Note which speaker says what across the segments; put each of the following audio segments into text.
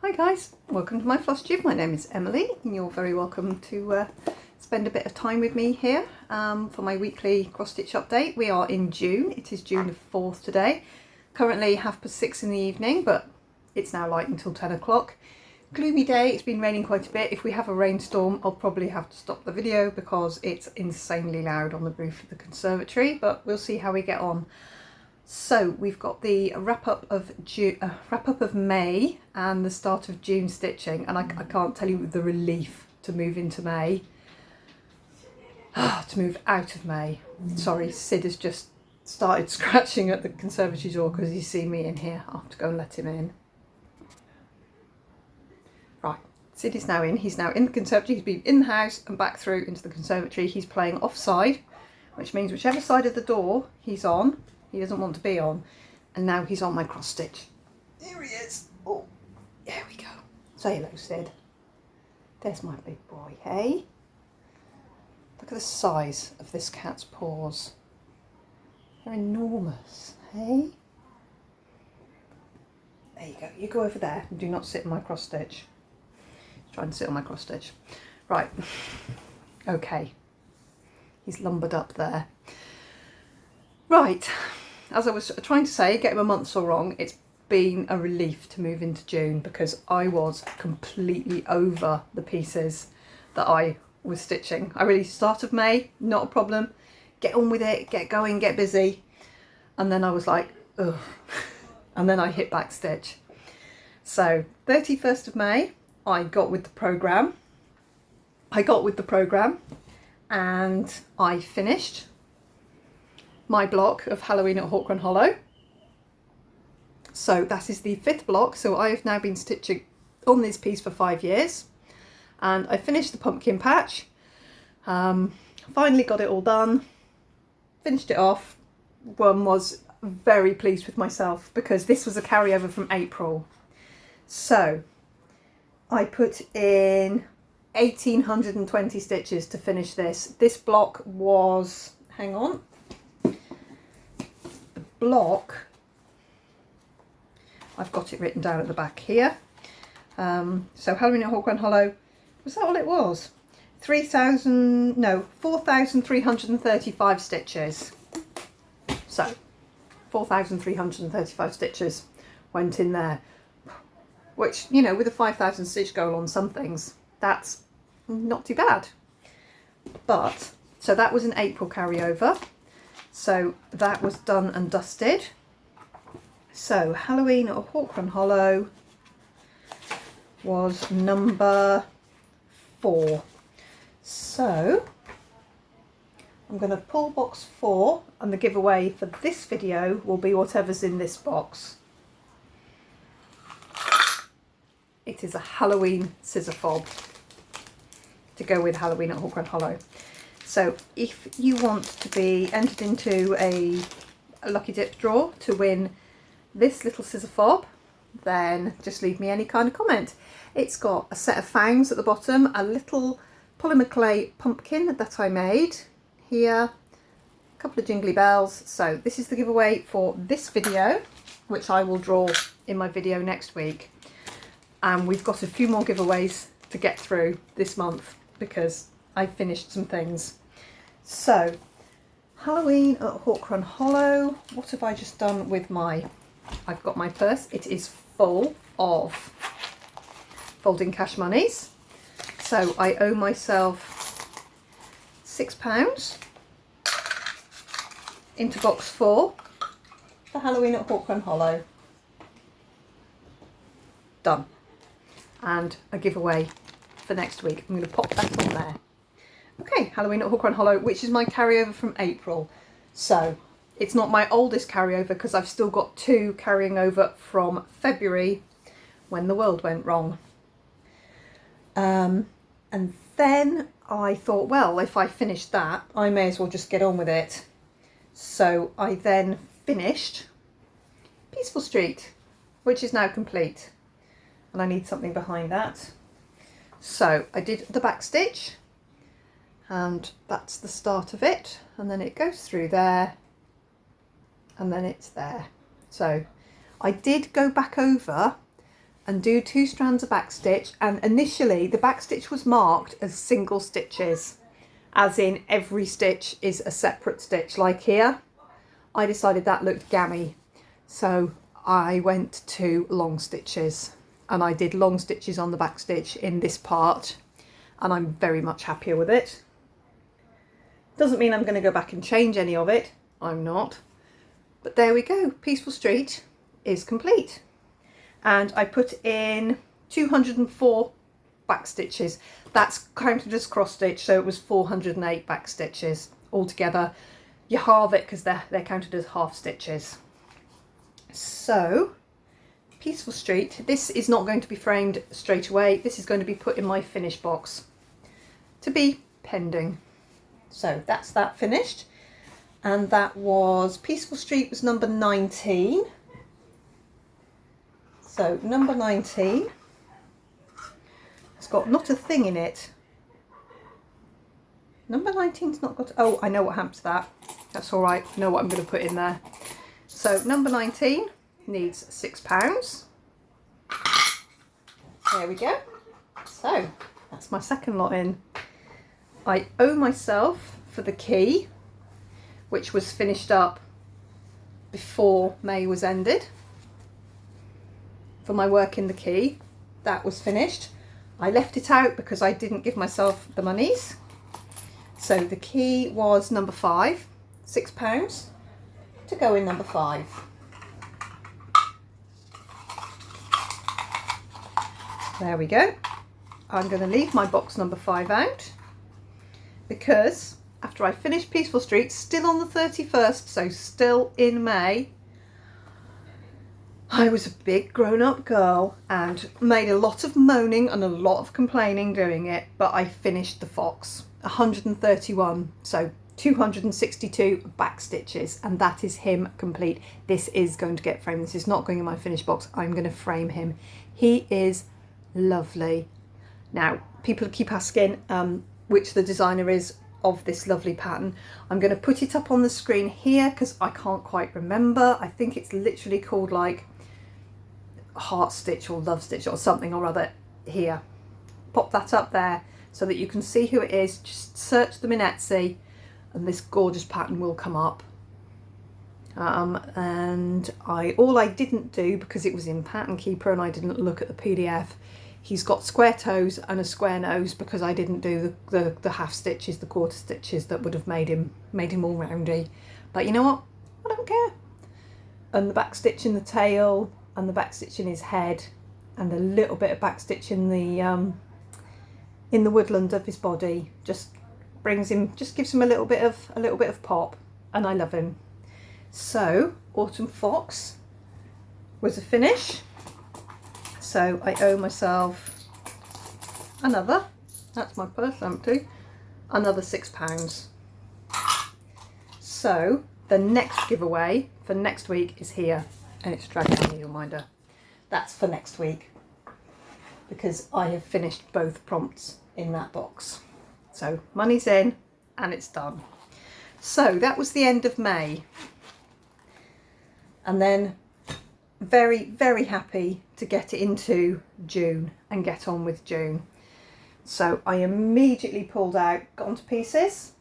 Speaker 1: Hi guys, welcome to my Flosstube. My name is Emily and you're very welcome to spend a bit of time with me here for my weekly cross stitch update. We are in June. It is June the 4th today. Currently 6:30 in the evening, but it's now light until 10 o'clock. Gloomy day, it's been raining quite a bit. If we have a rainstorm, I'll probably have to stop the video because it's insanely loud on the roof of the conservatory, but we'll see how we get on. So we've got the wrap up of May and the start of June stitching, and I can't tell you the relief to move into May. To move out of May. Sorry, Sid has just started scratching at the conservatory door because he's seen me in here. I'll have to go and let him in. Right, Sid is now in. He's now in the conservatory. He's been in the house and back through into the conservatory. He's playing offside, which means whichever side of the door he's on, he doesn't want to be on. And now he's on my cross stitch. Here he is. Oh, there we go. Say hello, Sid. There's my big boy, hey? Look at the size of this cat's paws. They're enormous, hey? There you go. You go over there and do not sit in my cross stitch. Try and sit on my cross stitch. Right. Okay. He's lumbered up there. Right. As I was trying to say, get him a month so wrong, it's been a relief to move into June because I was completely over the pieces that I was stitching. I really, start of May, not a problem. Get on with it, get going, get busy. And then I was like, ugh. And then I hit back stitch. So 31st of May, I got with the programme. And I finished my block of Halloween at Hawkrun Hollow. So that is the 5th block. So I have now been stitching on this piece for 5 years. And I finished the pumpkin patch. Finally got it all done. Finished it off. One was very pleased with myself because this was a carryover from April. So I put in 1820 stitches to finish this. This block was, hang on, the block, I've got it written down at the back here. So Halloween at Hawkrun Hollow, was that all it was? 4,335 stitches. So 4,335 stitches went in there, which, you know, with a 5,000 stitch goal on some things, that's not too bad. But so that was an April carryover, so that was done and dusted. So Halloween at Hawkrun Hollow was number 4. So I'm going to pull box 4, and the giveaway for this video will be whatever's in this box. It is a Halloween scissor fob to go with Halloween at Hawkrun Hollow. So if you want to be entered into a lucky dip draw to win this little scissor fob, then just leave me any kind of comment. It's got a set of fangs at the bottom, a little polymer clay pumpkin that I made here, a couple of jingly bells. So this is the giveaway for this video, which I will draw in my video next week. And we've got a few more giveaways to get through this month because I finished some things. So Halloween at Hawkrun Hollow, what have I just done with I've got my purse. It is full of folding cash monies. So I owe myself £6 into box 4 for Halloween at Hawkrun Hollow. Done. And a giveaway for next week. I'm going to pop that on there. Okay, Halloween at Hawkrun Hollow, which is my carryover from April. So it's not my oldest carryover because I've still got 2 carrying over from February when the world went wrong. And then I thought, well, if I finish that, I may as well just get on with it. So I then finished Peaceful Street, which is now complete. And I need something behind that. So I did the back stitch, and that's the start of it, and then it goes through there, and then it's there. So I did go back over and do 2 strands of back stitch. And initially the back stitch was marked as single stitches, as in every stitch is a separate stitch. Like here, I decided that looked gammy, so I went to long stitches, and I did long stitches on the back stitch in this part, and I'm very much happier with it. Doesn't mean I'm going to go back and change any of it, I'm not, but there we go. Peaceful Street is complete, and I put in 204 back stitches. That's counted as cross stitch, so it was 408 back stitches altogether. You halve it because they're counted as half stitches. So Peaceful Street, this is not going to be framed straight away. This is going to be put in my finish box to be pending. So that's that finished, and that was Peaceful Street was number 19. So number 19, it's got not a thing in it. Number 19's not got, oh, I know what happened to that. That's all right, I know what I'm going to put in there. So number 19 needs £6. There we go. So that's my second lot in. I owe myself for the key, which was finished up before May was ended. For my work in the key, that was finished. I left it out because I didn't give myself the monies. So the key was number 5, £6 to go in number 5. There we go. I'm going to leave my box number 5 out because after I finished Peaceful Street, still on the 31st, so still in May, I was a big grown-up girl and made a lot of moaning and a lot of complaining doing it, but I finished the fox. 131, so 262 back stitches, and that is him complete. This is going to get framed. This is not going in my finished box. I'm going to frame him. He is lovely. Now, people keep asking which the designer is of this lovely pattern. I'm going to put it up on the screen here because I can't quite remember. I think it's literally called like Heart Stitch or Love Stitch or something or other here. Pop that up there so that you can see who it is. Just search them in Etsy and this gorgeous pattern will come up. And all I didn't do, because it was in Pattern Keeper and I didn't look at the PDF, he's got square toes and a square nose because I didn't do the half stitches, the quarter stitches that would have made him all roundy. But you know what? I don't care. And the back stitch in the tail and the back stitch in his head and a little bit of back stitch in the woodland of his body just brings him, just gives him a little bit of pop, and I love him. So Autumn Fox was a finish. So I owe myself another, that's my purse empty, another £6. So the next giveaway for next week is here, and it's Dragon Needle Minder. That's for next week because I have finished both prompts in that box. So money's in and it's done. So that was the end of May. And then very, very happy to get into June and get on with June. So I immediately pulled out Gone to Pieces,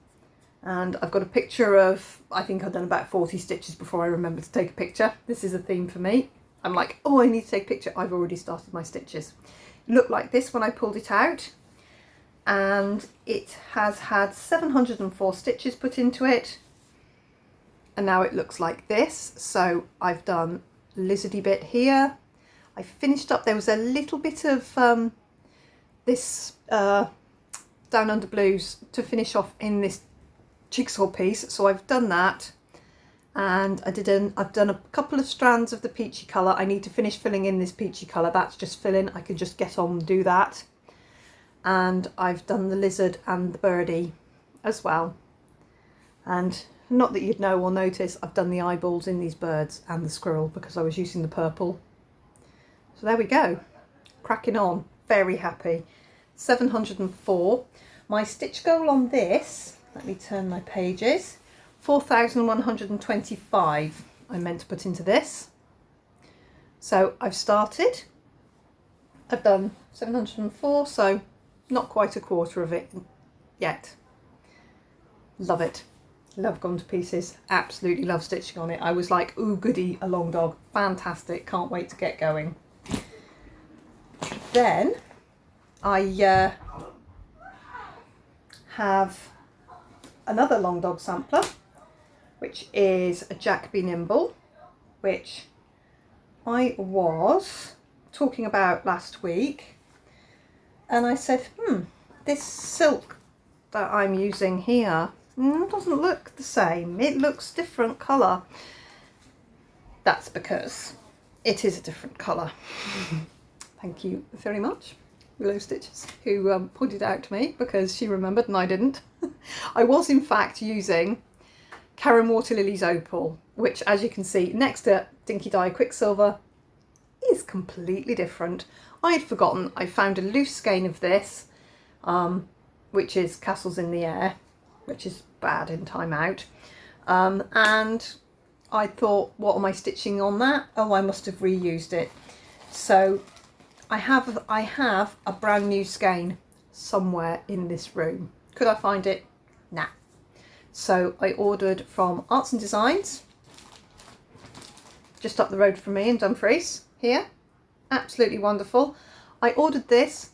Speaker 1: and I've got a picture of, I think I've done about 40 stitches before I remember to take a picture. This is a theme for me. I'm like, oh, I need to take a picture. I've already started my stitches. It looked like this when I pulled it out, and it has had 704 stitches put into it, and now it looks like this. So I've done lizardy bit here. I finished up, there was a little bit of this Down Under Blues to finish off in this jigsaw piece, so I've done that, and I've done a couple of strands of the peachy colour. I need to finish filling in this peachy colour. That's just filling, I can just get on and do that. And I've done the lizard and the birdie as well, and not that you'd know or notice, I've done the eyeballs in these birds and the squirrel because I was using the purple. So there we go, cracking on, very happy. 704. My stitch goal on this, let me turn my pages, 4,125 I meant to put into this. So I've started I've done 704, so not quite a quarter of it yet. Love it. Love Gone to Pieces. Absolutely love stitching on it. I was like, ooh, goody, a long dog. Fantastic. Can't wait to get going. Then I have another long dog sampler, which is a Jack Be Nimble, which I was talking about last week. And I said, this silk that I'm using here doesn't look the same. It looks different colour. That's because it is a different colour. Thank you very much, Willow Stitches, who pointed out to me, because she remembered and I didn't. I was in fact using Karen Waterlily's Opal, which, as you can see next to Dinky Dye Quicksilver, is completely different. I had forgotten. I found a loose skein of this, which is Castles in the Air, which is bad in Time Out, and I thought, what am I stitching on that? Oh, I must have reused it. So I have a brand new skein somewhere in this room. Could I find it? Nah. So I ordered from Arts and Designs, just up the road from me in Dumfries here. Absolutely wonderful. I ordered this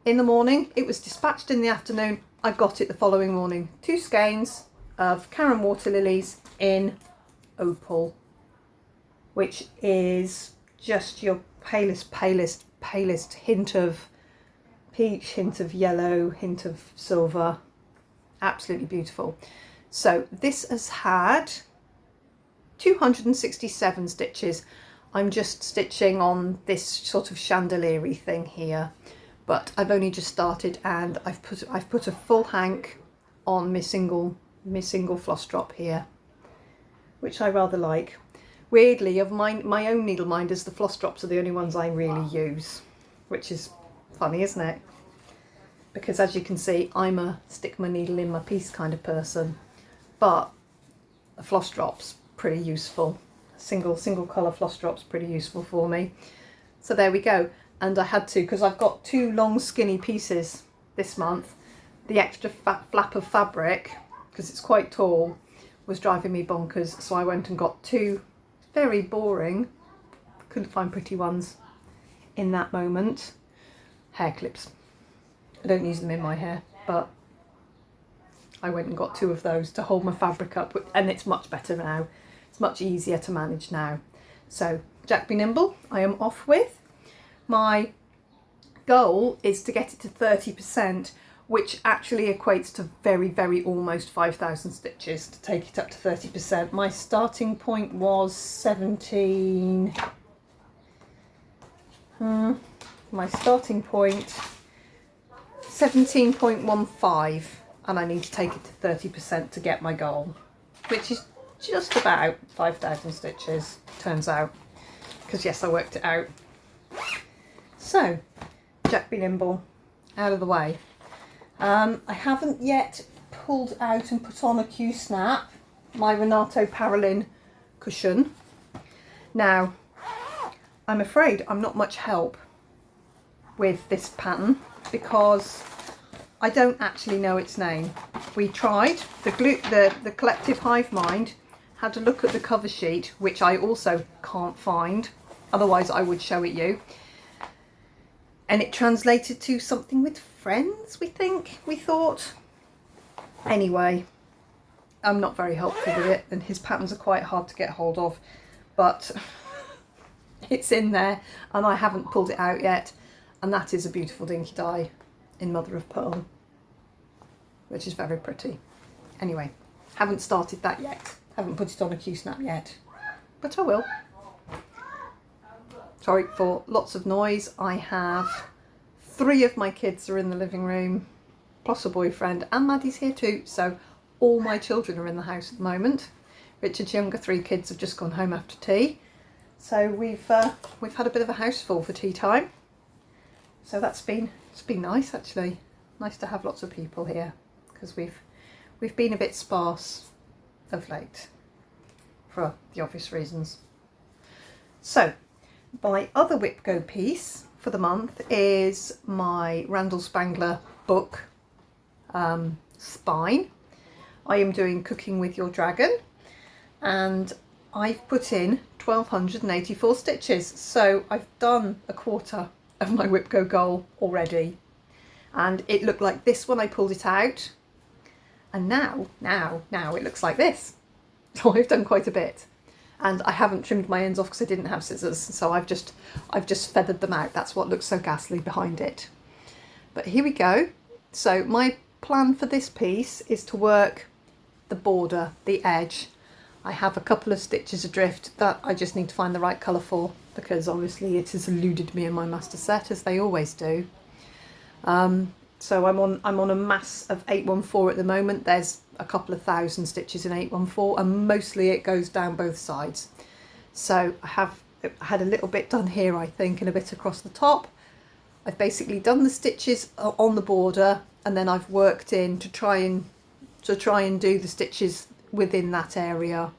Speaker 1: in the morning. It was dispatched in the afternoon. I got it the following morning. 2 skeins of Karen Waterlilies in Opal, which is just your palest hint of peach, hint of yellow, hint of silver. Absolutely beautiful. So this has had 267 stitches. I'm just stitching on this sort of chandelier-y thing here, but I've only just started, and I've put a full hank on my single floss drop here, which I rather like. Weirdly, of my own needle minders, the floss drops are the only ones I really use, which is funny, isn't it? Because as you can see, I'm a stick my needle in my piece kind of person, but a floss drop's pretty useful. Single colour floss drops pretty useful for me. So there we go. And I had to, because I've got 2 long skinny pieces this month, the extra flap of fabric, because it's quite tall, was driving me bonkers. So I went and got 2 very boring, couldn't find pretty ones in that moment, hair clips. I don't use them in my hair, but I went and got 2 of those to hold my fabric up, and it's much better now. It's much easier to manage now. So Jack Be Nimble, I am off with. My goal is to get it to 30%, which actually equates to very almost 5,000 stitches to take it up to 30%. My starting point was 17. My starting point 17.15, and I need to take it to 30% to get my goal, which is just about 5,000 stitches, turns out, because yes, I worked it out. So, Jack Be Nimble out of the way. I haven't yet pulled out and put on a Q-snap, my Renato Parolin cushion. Now, I'm afraid I'm not much help with this pattern because I don't actually know its name. We tried, the Collective Hive Mind had to look at the cover sheet, which I also can't find, otherwise I would show it you. And it translated to something with friends, we thought. Anyway, I'm not very helpful with it, and his patterns are quite hard to get hold of, but it's in there and I haven't pulled it out yet. And that is a beautiful Dinky Dye in Mother of Pearl, which is very pretty. Anyway, haven't started that yet. Haven't put it on a Q-snap yet, but I will. Sorry for lots of noise. I have 3 of my kids are in the living room, plus a boyfriend, and Maddie's here too. So all my children are in the house at the moment. Richard's younger 3 kids have just gone home after tea. So we've had a bit of a house full for tea time. So it's been nice actually. Nice to have lots of people here, because we've been a bit sparse of late for the obvious reasons. So my other Whip Go piece for the month is my Randall Spangler book spine. I am doing Cooking with Your Dragon, and I've put in 1284 stitches, so I've done a quarter of my Whip Go goal already, and it looked like this when I pulled it out, and now it looks like this. So I've done quite a bit, and I haven't trimmed my ends off because I didn't have scissors, so I've just feathered them out. That's what looks so ghastly behind it. But here we go. So my plan for this piece is to work the border, the edge. I have a couple of stitches adrift that I just need to find the right colour for, because obviously it has eluded me in my master set, as they always do. So I'm on a mass of 814 at the moment. There's a couple of thousand stitches in 814, and mostly it goes down both sides. So I have had a little bit done here, I think, and a bit across the top. I've basically done the stitches on the border, and then I've worked in to try and do the stitches within that area.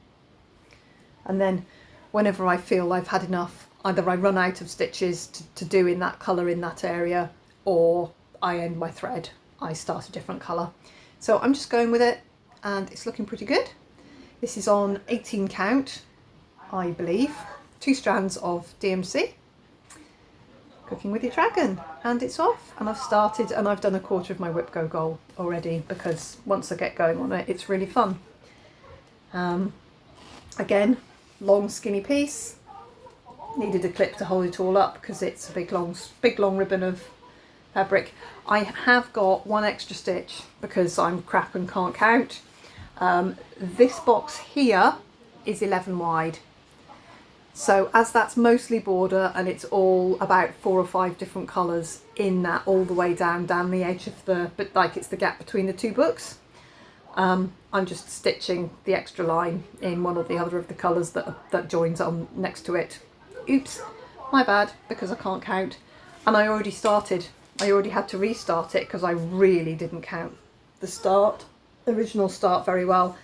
Speaker 1: And then whenever I feel I've had enough, either I run out of stitches to do in that colour in that area, or I end my thread, I start a different colour. So I'm just going with it, and it's looking pretty good. This is on 18 count, I believe, 2 strands of DMC, Cooking with Your Dragon, and it's off. And I've started, and I've done a quarter of my Whip Go goal already, because once I get going on it, it's really fun. Again, long skinny piece, needed a clip to hold it all up because it's a big long ribbon of fabric. I have got one extra stitch because I'm crap and can't count. This box here is 11 wide. So as that's mostly border, and it's all about 4 or 5 different colours in that, all the way down the edge of the, but like it's the gap between the 2 books. I'm just stitching the extra line in one or the other of the colours that joins on next to it. Oops, my bad, because I can't count. And I already had to restart it because I really didn't count the original start very well,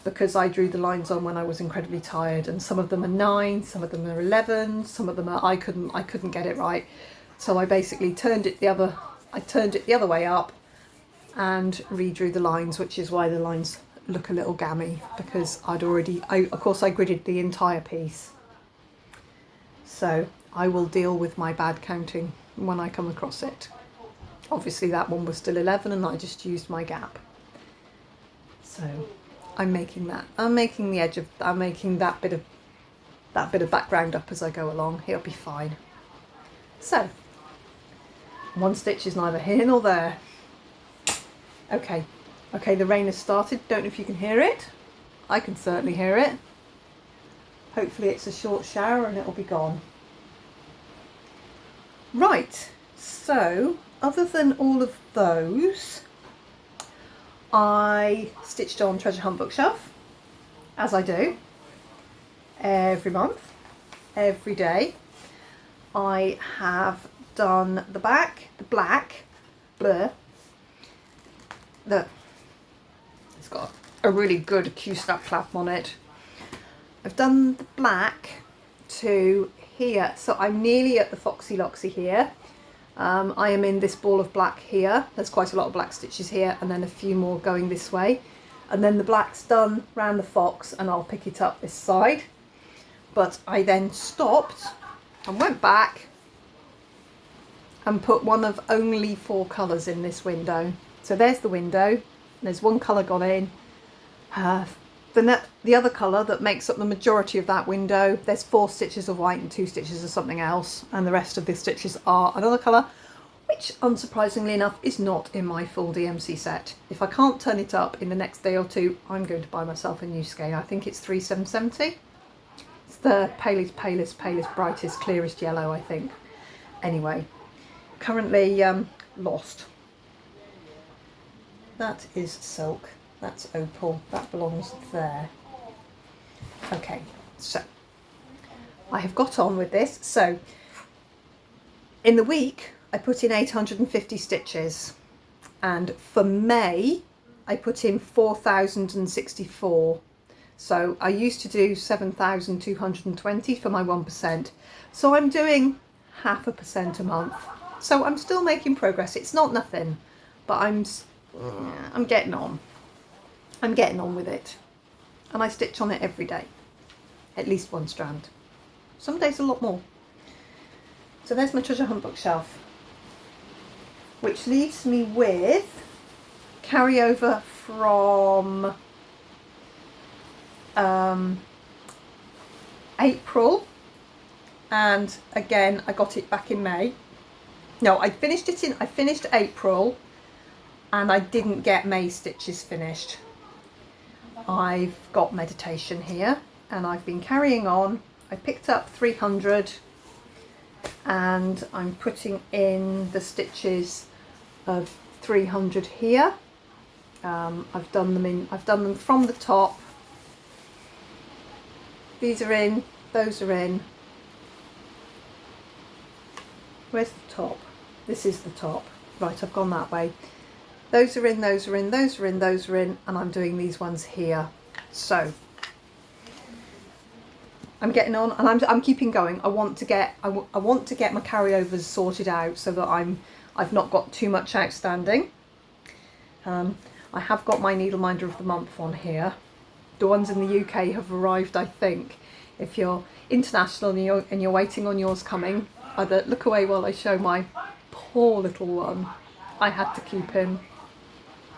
Speaker 1: because I drew the lines on when I was incredibly tired, and some of them are 9, some of them are 11, some of them are I couldn't get it right. So I basically turned it the other way up and redrew the lines, which is why the lines look a little gammy, because of course I gridded the entire piece. So I will deal with my bad counting when I come across it. Obviously that one was still 11, and I just used my gap. So I'm making that. I'm making the edge of. I'm making that bit of background up as I go along. It'll be fine. So one stitch is neither here nor there. Okay, the rain has started. Don't know if you can hear it. I can certainly hear it. Hopefully it's a short shower and it'll be gone. Right, so other than all of those, I stitched on Treasure Hunt Bookshelf, as I do every month, every day. I have done the back, the black, it's got a really good Q-snap clasp on it. I've done the black to here, so I'm nearly at the Foxy Loxy here. I am in this ball of black here. There's quite a lot of black stitches here, and then a few more going this way, and then the black's done round the fox, and I'll pick it up this side. But I then stopped and went back and put one of only 4 colours in this window. So there's the window, there's one colour gone in. The other colour that makes up the majority of that window, there's 4 stitches of white and 2 stitches of something else, and the rest of the stitches are another colour, which unsurprisingly enough is not in my full DMC set. If I can't turn it up in the next day or 2, I'm going to buy myself a new skein. I think it's 3770. It's the palest, brightest, clearest yellow, I think. Anyway, currently lost. That is silk. That's opal. That belongs there. Okay, so I have got on with this. So in the week I put in 850 stitches, and for May I put in 4,064. So I used to do 7,220 for my 1%. So I'm doing 0.5% a month. So I'm still making progress. It's not nothing, but I'm getting on. I'm getting on with it. And I stitch on it every day, at least one strand. Some days a lot more. So there's my treasure hunt bookshelf, which leaves me with carryover from April, and again I got it back in May. No, I finished April and I didn't get May stitches finished. I've got meditation here and I've been carrying on. I picked up 300 and I'm putting in the stitches of 300 here. I've done them from the top. These are in, those are in. Where's the top? This is the top. Right, I've gone that way. Those are in, those are in, those are in, those are in, and I'm doing these ones here. So I'm getting on, and I'm keeping going. I want to get my carryovers sorted out so that I've not got too much outstanding. I have got my needle minder of the month on here. The ones in the UK have arrived, I think. If you're international and you're waiting on yours coming, either look away while I show my poor little one. I had to keep him.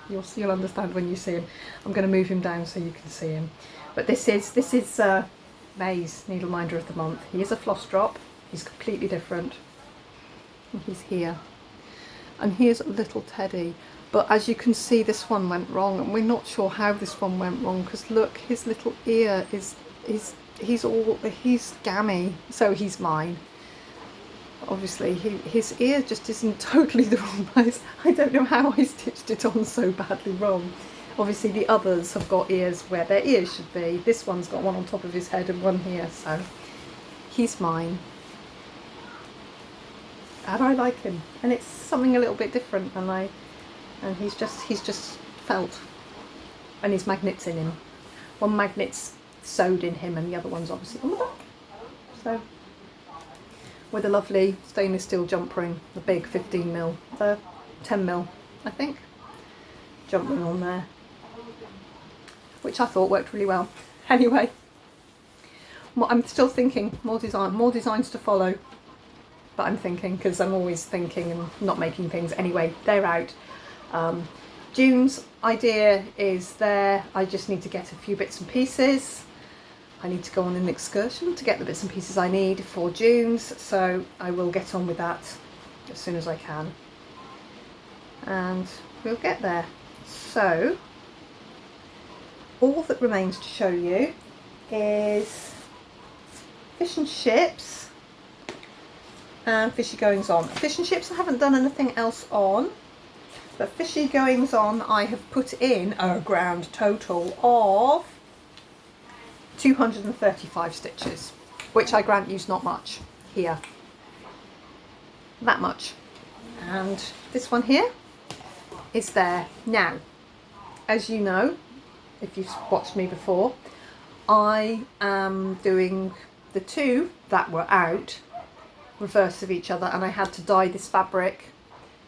Speaker 1: You'll understand when you see him. I'm going to move him down so you can see him. But this is May's needle minder of the month. He is a floss drop. He's completely different. And he's here. And here's a little teddy. But as you can see, this one went wrong, and we're not sure how this one went wrong because look, his little ear he's gammy, so he's mine. Obviously, his ear just isn't totally the wrong place. I don't know how I stitched it on so badly wrong. Obviously, the others have got ears where their ears should be. This one's got one on top of his head and one here, so he's mine. And I like him, and it's something a little bit different, and he's just felt, and his magnet's in him. One magnet's sewed in him and the other one's obviously on the back. So with a lovely stainless steel jump ring, the big 15mm, the 10mm I think, jump ring on there, which I thought worked really well. Anyway, I'm still thinking more designs to follow, but I'm thinking, because I'm always thinking and not making things. Anyway, they're out. June's idea is there. I just need to get a few bits and pieces. I need to go on an excursion to get the bits and pieces I need for June's, so I will get on with that as soon as I can, and we'll get there. So all that remains to show you is fish and chips and fishy goings on. Fish and chips I haven't done anything else on, but fishy goings on I have put in a grand total of 235 stitches, which I grant you's not much here, that much. And this one here is there. Now, as you know, if you've watched me before, I am doing the two that were out reverse of each other, and I had to dye this fabric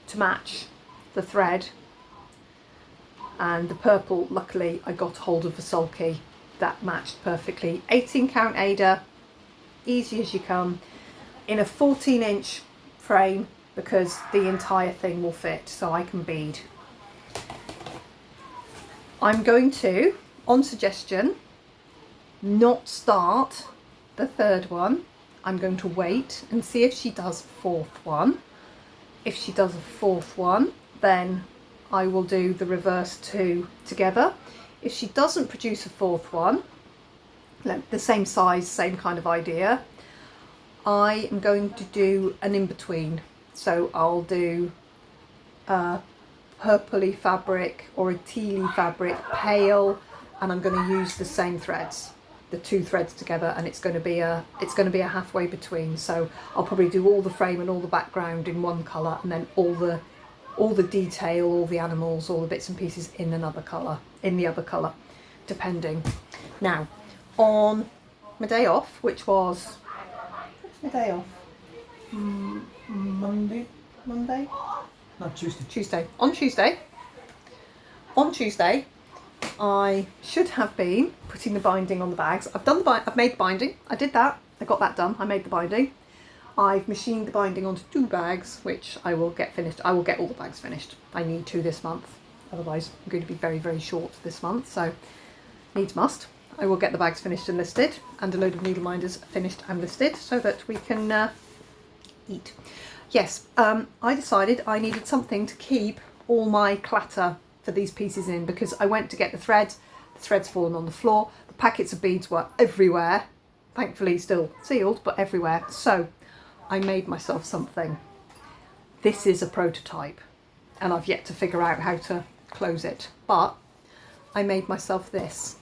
Speaker 1: to match the thread, and the purple, luckily I got hold of a sulky that matched perfectly. 18 count Ada, easy as you come, in a 14-inch frame, because the entire thing will fit, so I can bead. I'm going to, on suggestion, not start the third one. I'm going to wait and see if she does a fourth one. If she does a fourth one, then I will do the reverse two together. If she doesn't produce a fourth one, the same size, same kind of idea, I am going to do an in-between. So I'll do a purpley fabric or a tealy fabric, pale, and I'm going to use the same threads, the two threads together, and it's going to be a halfway between. So I'll probably do all the frame and all the background in one colour, and then all the detail, all the animals, all the bits and pieces in another colour, in the other colour, depending. Now, on my day off, which was my day off,
Speaker 2: Monday?
Speaker 1: Monday?
Speaker 2: No, Tuesday.
Speaker 1: Tuesday. On Tuesday, I should have been putting the binding on the bags. I've made the binding. I did that. I got that done. I made the binding. I've machined the binding onto 2 bags, which I will get finished. I will get all the bags finished. I need to this month. Otherwise, I'm going to be very, very short this month. So, needs must. I will get the bags finished and listed, and a load of needle minders finished and listed, so that we can eat. Yes, I decided I needed something to keep all my clatter for these pieces in, because I went to get the thread's fallen on the floor, the packets of beads were everywhere, thankfully still sealed, but everywhere. So I made myself something. This is a prototype, and I've yet to figure out how to close it, but I made myself this.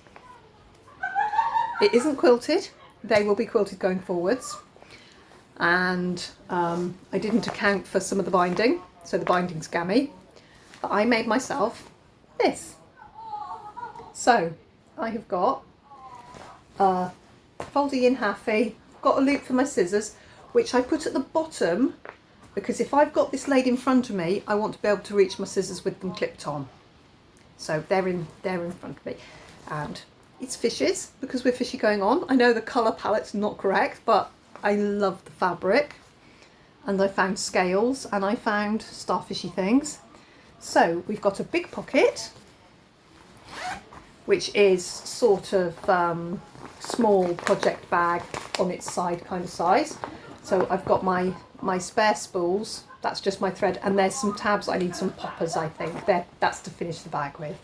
Speaker 1: It isn't quilted. They will be quilted going forwards. And I didn't account for some of the binding, so the binding's gammy. But I made myself this. So I have got a folding in halfie, got a loop for my scissors, which I put at the bottom, because if I've got this laid in front of me, I want to be able to reach my scissors with them clipped on. So they're in front of me. And it's fishes, because we're fishy going on. I know the colour palette's not correct, but I love the fabric. And I found scales, and I found starfishy things. So we've got a big pocket, which is sort of small project bag on its side kind of size. So I've got my spare spools, that's just my thread, and there's some tabs. I need some poppers, I think. That's to finish the bag with.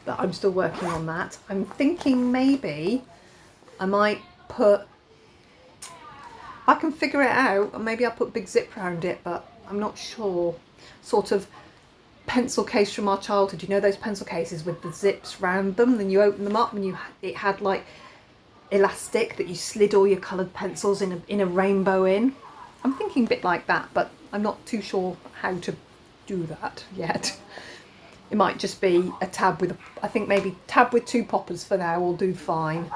Speaker 1: But I'm still working on that. I'm thinking maybe I might put, I can figure it out, and maybe I'll put big zip around it, but I'm not sure. Sort of pencil case from our childhood. You know those pencil cases with the zips round them, then you open them up and it had like elastic that you slid all your coloured pencils in a rainbow in. I'm thinking a bit like that, but I'm not too sure how to do that yet. It might just be a tab with, I think maybe tab with 2 poppers for now will do fine.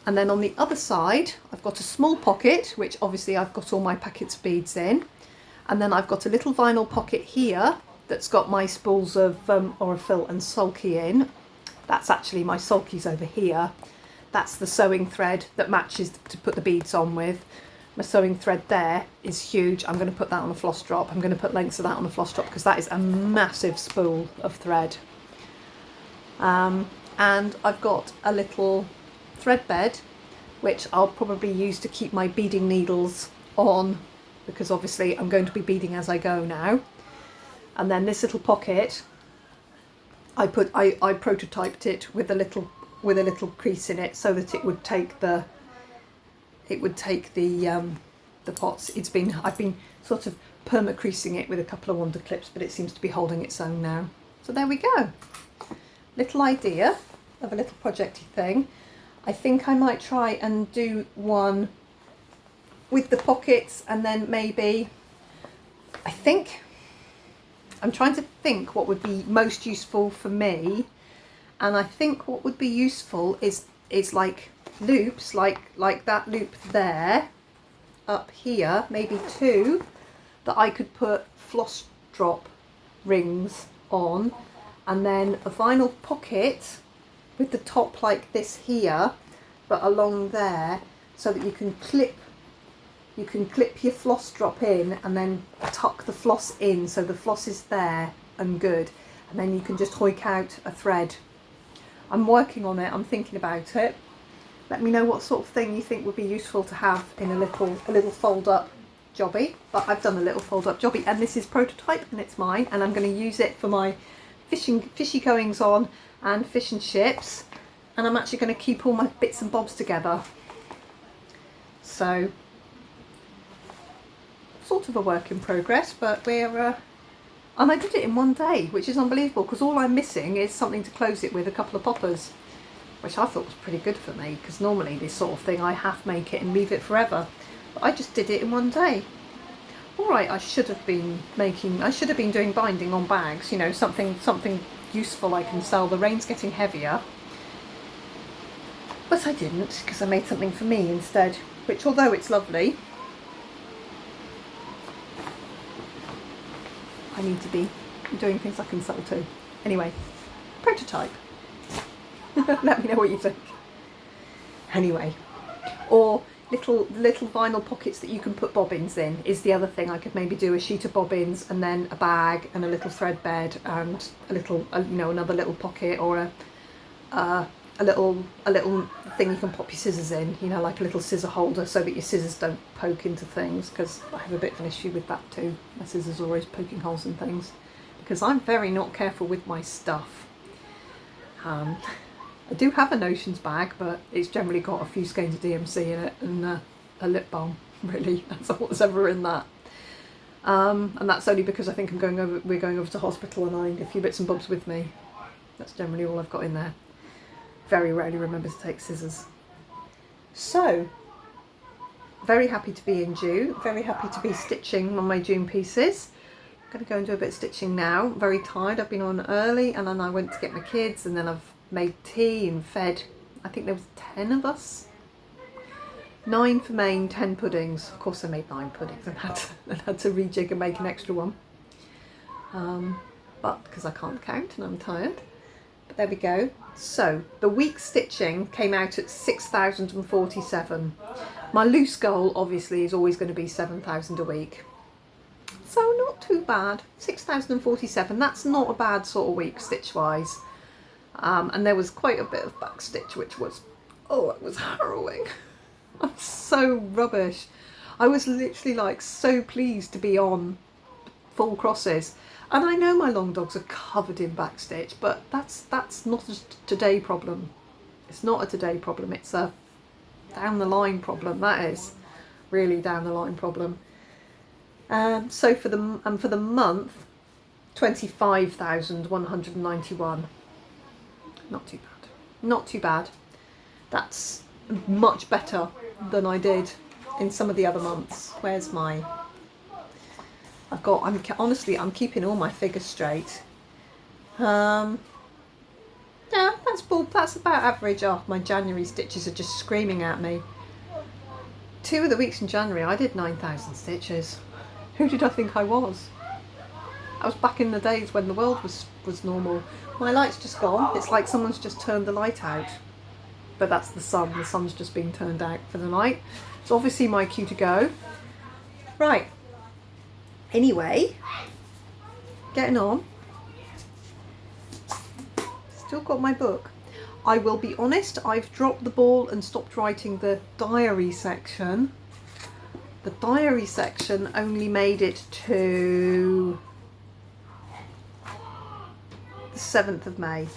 Speaker 1: And then on the other side, I've got a small pocket, which obviously I've got all my packets of beads in. And then I've got a little vinyl pocket here that's got my spools of Aurifil and sulky in. That's actually my sulkies over here. That's the sewing thread that matches to put the beads on with. My sewing thread there is huge. I'm going to put that on a floss drop. I'm going to put lengths of that on a floss drop, because that is a massive spool of thread. And I've got a little thread bed, which I'll probably use to keep my beading needles on, because obviously I'm going to be beading as I go now. And then this little pocket, I prototyped it with a little crease in it, so that it would take the pots. I've been sort of perma creasing it with a couple of wonder clips, but it seems to be holding its own now. So there we go. Little idea of a little projecty thing. I think I might try and do one with the pockets, and then maybe, I'm trying to think what would be most useful for me, and I think what would be useful is like loops, like that loop there, up here, maybe 2, that I could put floss drop rings on, and then a vinyl pocket with the top like this here, but along there, so that you can clip your floss drop in and then tuck the floss in, so the floss is there and good, and then you can just hoik out a thread. I'm working on it, I'm thinking about it. Let me know what sort of thing you think would be useful to have in a little fold up jobby. But I've done a little fold up jobby, and this is prototype and it's mine, and I'm going to use it for my fishy goings on and fish and chips, and I'm actually going to keep all my bits and bobs together. So sort of a work in progress, but we're and I did it in one day, which is unbelievable, because all I'm missing is something to close it with, a couple of poppers, which I thought was pretty good for me, because normally this sort of thing I half make it and leave it forever, but I just did it in one day. Alright, I should have been doing binding on bags, you know, something useful I can sell. The rain's getting heavier, but I didn't, because I made something for me instead, which, although it's lovely, I need to be doing things I can sell too. Anyway, prototype. Let me know what you think. Anyway, or little vinyl pockets that you can put bobbins in is the other thing. I could maybe do a sheet of bobbins and then a bag and a little thread bed and a little, you know, another little pocket, or a little thing you can pop your scissors in, you know, like a little scissor holder so that your scissors don't poke into things, because I have a bit of an issue with that too. My scissors are always poking holes in things because I'm very not careful with my stuff. I do have a notions bag, but it's generally got a few skeins of DMC in it and a lip balm. Really, that's all that's ever in that. And that's only because I think we're going over to hospital and I need a few bits and bobs with me. That's generally all I've got in there. Very rarely remember to take scissors. So, very happy to be in June. Very happy to be stitching on my June pieces. I'm going to go and do a bit of stitching now. I'm very tired. I've been on early and then I went to get my kids and then I've made tea and fed, I think there was 10 of us. 9 for main, 10 puddings. Of course I made 9 puddings and had to rejig and make an extra one. But because I can't count and I'm tired. But there we go. So the week stitching came out at 6,047. My loose goal obviously is always going to be 7,000 a week. So not too bad. 6,047, that's not a bad sort of week stitch wise. And there was quite a bit of back stitch, which was, oh, it was harrowing. I'm so rubbish. I was literally like so pleased to be on full crosses. And I know my long dogs are covered in back stitch, but that's not a today problem. It's not a today problem, it's a down the line problem. That is really down the line problem. So for the month, 25,191. Not too bad. Not too bad. That's much better than I did in some of the other months. Where's my... honestly, I'm keeping all my figures straight. Yeah, that's about average. Oh, my January stitches are just screaming at me. 2 of the weeks in January, I did 9,000 stitches. Who did I think I was? I was back in the days when the world was normal. My light's just gone. It's like someone's just turned the light out. But that's the sun. The sun's just been turned out for the night. It's obviously my cue to go. Right. Anyway, getting on. Still got my book. I will be honest, I've dropped the ball and stopped writing the diary section. The diary section only made it to the 7th of May.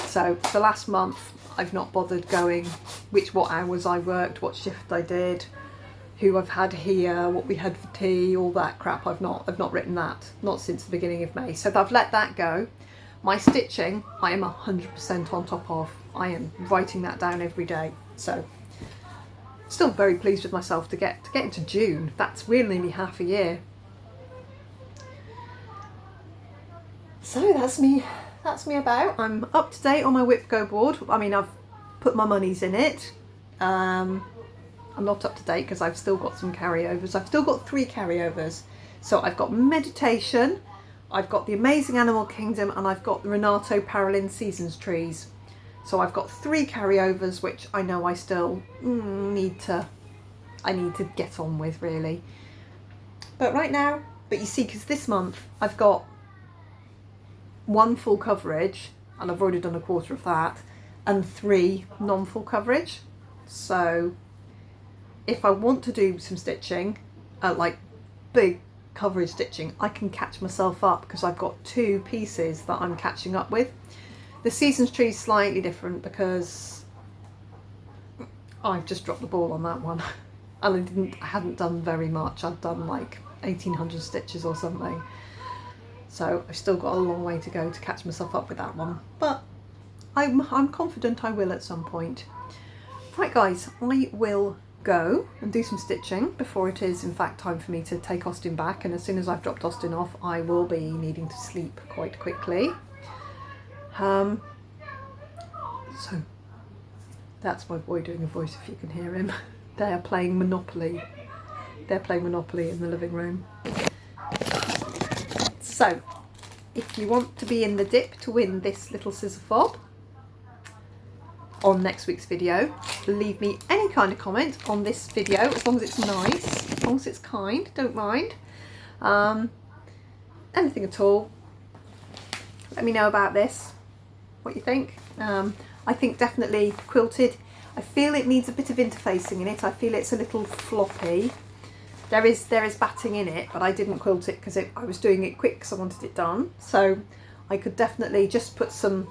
Speaker 1: So the last month I've not bothered going what hours I worked, what shift I did, who I've had here, what we had for tea, all that crap. I've not written that, not since the beginning of May. So I've let that go. My stitching, I am 100% on top of. I am writing that down every day. So still very pleased with myself to get into June. We're nearly half a year. So that's me about. I'm up to date on my Whip Go board. I mean, I've put my monies in it. I'm not up to date because I've still got some carryovers. I've still got 3 carryovers. So I've got Meditation, I've got the Amazing Animal Kingdom, and I've got the Renato Parolin Seasons Trees. So I've got 3 carryovers, which I know I still need to get on with, really. But right now, you see, because this month I've got 1 full coverage, and I've already done a quarter of that, and 3 non-full coverage. So if I want to do some stitching, like big coverage stitching, I can catch myself up because I've got 2 pieces that I'm catching up with. The Seasons Tree is slightly different because I've just dropped the ball on that one. And I hadn't done very much. I'd done like 1,800 stitches or something. So I've still got a long way to go to catch myself up with that one. But I'm confident I will at some point. Right guys, I will go and do some stitching before it is in fact time for me to take Austin back, and as soon as I've dropped Austin off I will be needing to sleep quite quickly. So that's my boy doing a voice if you can hear him. They are playing Monopoly. They're playing Monopoly in the living room. So if you want to be in the dip to win this little scissor fob on next week's video, leave me any kind of comment on this video, as long as it's nice, as long as it's kind, don't mind. Anything at all. Let me know about this, what you think. I think definitely quilted. I feel it needs a bit of interfacing in it. I feel it's a little floppy. There is batting in it, but I didn't quilt it because I was doing it quick because I wanted it done. So I could definitely just put some,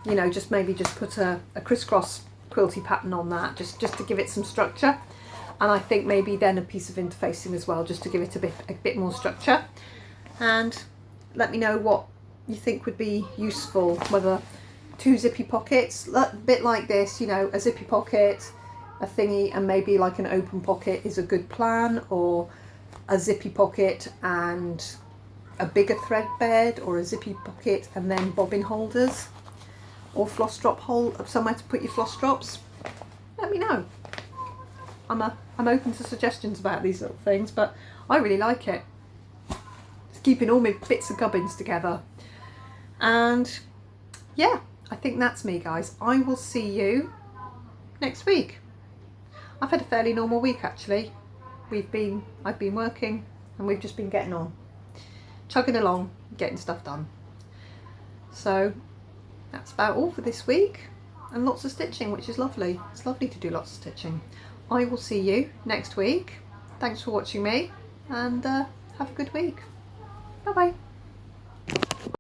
Speaker 1: you know, just put a crisscross quilty pattern on that, just to give it some structure. And I think maybe then a piece of interfacing as well, just to give it a bit more structure. And let me know what you think would be useful, whether 2 zippy pockets, a bit like this, you know, a zippy pocket, a thingy, and maybe like an open pocket is a good plan, or a zippy pocket and a bigger thread bed, or a zippy pocket and then bobbin holders, or floss drop hole, somewhere to put your floss drops. Let me know. I'm open to suggestions about these little things, but I really like it. It's keeping all my bits of gubbins together. And yeah, I think that's me, guys. I will see you next week. I've had a fairly normal week, actually. I've been working and we've just been getting on, chugging along, getting stuff done. So that's about all for this week, and lots of stitching, which is lovely. It's lovely to do lots of stitching. I will see you next week. Thanks for watching me, and have a good week. Bye bye.